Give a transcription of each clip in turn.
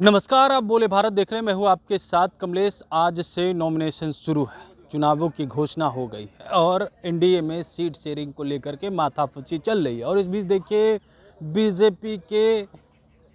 नमस्कार, आप बोले भारत देख रहे हैं। मैं हूं आपके साथ कमलेश। आज से नॉमिनेशन शुरू है, चुनावों की घोषणा हो गई है और एनडीए में सीट शेयरिंग को लेकर के माथापच्ची चल रही है। और इस बीच देखिए, बीजेपी के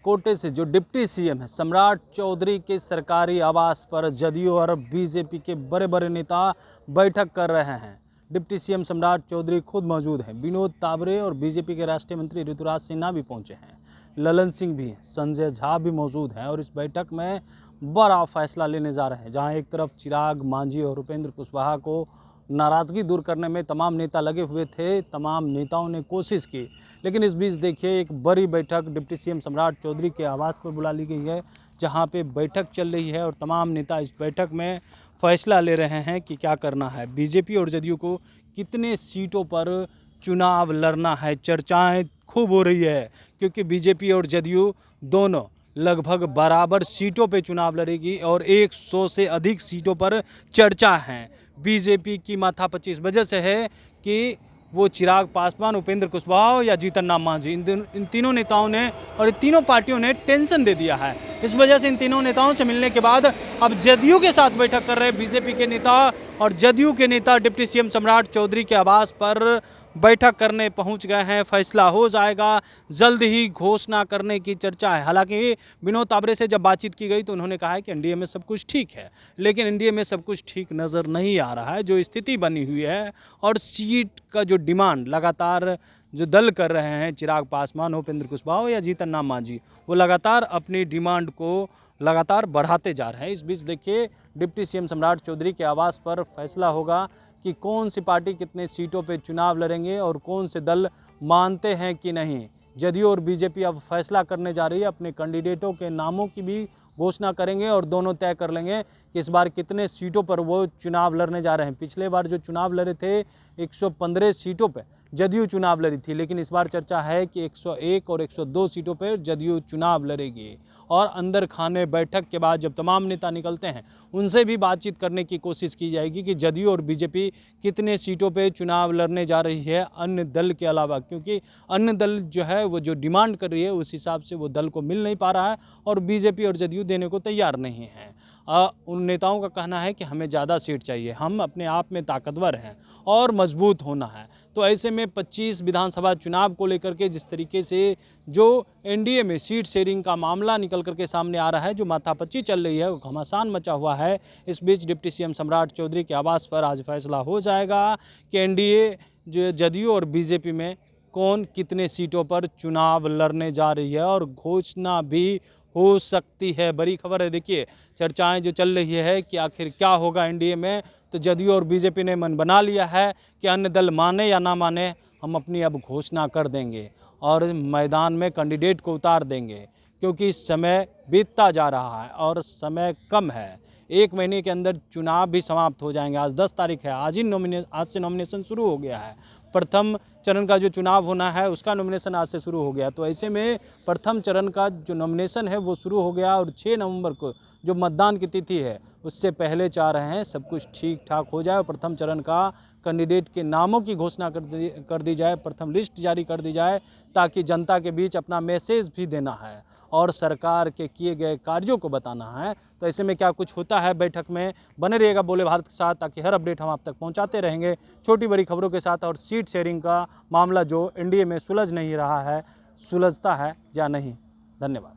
कोटे से जो डिप्टी सीएम है सम्राट चौधरी के सरकारी आवास पर जदयू और बीजेपी के बड़े बड़े नेता बैठक कर रहे हैं। डिप्टी सीएम सम्राट चौधरी खुद मौजूद हैं। विनोद तावरे और बीजेपी के राष्ट्रीय मंत्री ऋतुराज सिन्हा भी पहुंचे हैं। ललन सिंह भी हैं, संजय झा भी मौजूद हैं और इस बैठक में बड़ा फैसला लेने जा रहे हैं। जहां एक तरफ चिराग मांझी और उपेंद्र कुशवाहा को नाराज़गी दूर करने में तमाम नेता लगे हुए थे, तमाम नेताओं ने कोशिश की, लेकिन इस बीच देखिए एक बड़ी बैठक डिप्टी सीएम सम्राट चौधरी के आवास पर बुला ली गई है, जहां पे बैठक चल रही है और तमाम नेता इस बैठक में फैसला ले रहे हैं कि क्या करना है। बीजेपी और जदयू को कितने सीटों पर चुनाव लड़ना है, चर्चाएं खूब हो रही है, क्योंकि बीजेपी और जदयू दोनों लगभग बराबर सीटों पे चुनाव लड़ेगी और 100 से अधिक सीटों पर चर्चा है। बीजेपी की माथापच्ची इस वजह से है कि वो चिराग पासवान, उपेंद्र कुशवाहा या जीतन राम मांझी, इन तीनों नेताओं ने और तीनों पार्टियों ने टेंशन दे दिया है। इस वजह से इन तीनों नेताओं से मिलने के बाद अब जदयू के साथ बैठक कर रहे बीजेपी के नेता और जदयू के नेता डिप्टी सीएम सम्राट चौधरी के आवास पर बैठक करने पहुंच गए हैं। फैसला हो जाएगा, जल्द ही घोषणा करने की चर्चा है। हालांकि विनोद तावरे से जब बातचीत की गई तो उन्होंने कहा है कि एनडीए में सब कुछ ठीक है, लेकिन एनडीए में सब कुछ ठीक नज़र नहीं आ रहा है। जो स्थिति बनी हुई है और सीट का जो डिमांड लगातार जो दल कर रहे हैं, चिराग पासवान, उपेंद्र कुशवाहा या जीतन राम मांझी, वो लगातार अपनी डिमांड को लगातार बढ़ाते जा रहे हैं। इस बीच देखिए, डिप्टी सीएम सम्राट चौधरी के आवास पर फैसला होगा कि कौन सी पार्टी कितने सीटों पे चुनाव लड़ेंगे और कौन से दल मानते हैं कि नहीं। जदयू और बीजेपी अब फैसला करने जा रही है, अपने कैंडिडेटों के नामों की भी घोषणा करेंगे और दोनों तय कर लेंगे कि इस बार कितने सीटों पर वो चुनाव लड़ने जा रहे हैं। पिछले बार जो चुनाव लड़े थे 115 सीटों पर जदयू चुनाव लड़ी थी, लेकिन इस बार चर्चा है कि 101 और 102 सीटों पर जदयू चुनाव लड़ेगी। और अंदर खाने बैठक के बाद जब तमाम नेता निकलते हैं, उनसे भी बातचीत करने की कोशिश की जाएगी कि जदयू और बीजेपी कितने सीटों पे चुनाव लड़ने जा रही है अन्य दल के अलावा, क्योंकि अन्य दल जो है वो जो डिमांड कर रही है उस हिसाब से वो दल को मिल नहीं पा रहा है और बीजेपी और जदयू देने को तैयार नहीं है। उन नेताओं का कहना है कि हमें ज़्यादा सीट चाहिए, हम अपने आप में ताकतवर हैं और मजबूत होना है। तो ऐसे में 25 विधानसभा चुनाव को लेकर के जिस तरीके से जो एनडीए में सीट शेयरिंग का मामला निकल करके सामने आ रहा है, जो माथापच्ची चल रही है, वो घमासान मचा हुआ है। इस बीच डिप्टी सीएम सम्राट चौधरी के आवास पर आज फैसला हो जाएगा कि एनडीए जो जदयू और बीजेपी में कौन कितने सीटों पर चुनाव लड़ने जा रही है और घोषणा भी हो सकती है। बड़ी खबर है। देखिए, चर्चाएं जो चल रही है कि आखिर क्या होगा एनडीए में, तो जदयू और बीजेपी ने मन बना लिया है कि अन्य दल माने या ना माने, हम अपनी अब घोषणा कर देंगे और मैदान में कैंडिडेट को उतार देंगे, क्योंकि समय बीतता जा रहा है और समय कम है। 1 महीने के अंदर चुनाव भी समाप्त हो जाएंगे। आज 10 तारीख है, आज से नॉमिनेशन शुरू हो गया है। प्रथम चरण का जो चुनाव होना है उसका नॉमिनेशन आज से शुरू हो गया। तो ऐसे में प्रथम चरण का जो नॉमिनेशन है वो शुरू हो गया और 6 नवंबर को जो मतदान की तिथि है उससे पहले चाह रहे हैं सब कुछ ठीक ठाक हो जाए और प्रथम चरण का कैंडिडेट के नामों की घोषणा कर दी जाए, प्रथम लिस्ट जारी कर दी जाए, ताकि जनता के बीच अपना मैसेज भी देना है और सरकार के किए गए कार्यों को बताना है। तो ऐसे में क्या कुछ होता है बैठक में, बने रहिएगा बोले भारत के साथ, ताकि हर अपडेट हम आप तक पहुंचाते रहेंगे, छोटी बड़ी खबरों के साथ। और सीट शेयरिंग का मामला जो एनडीए में सुलझ नहीं रहा है, सुलझता है या नहीं। धन्यवाद।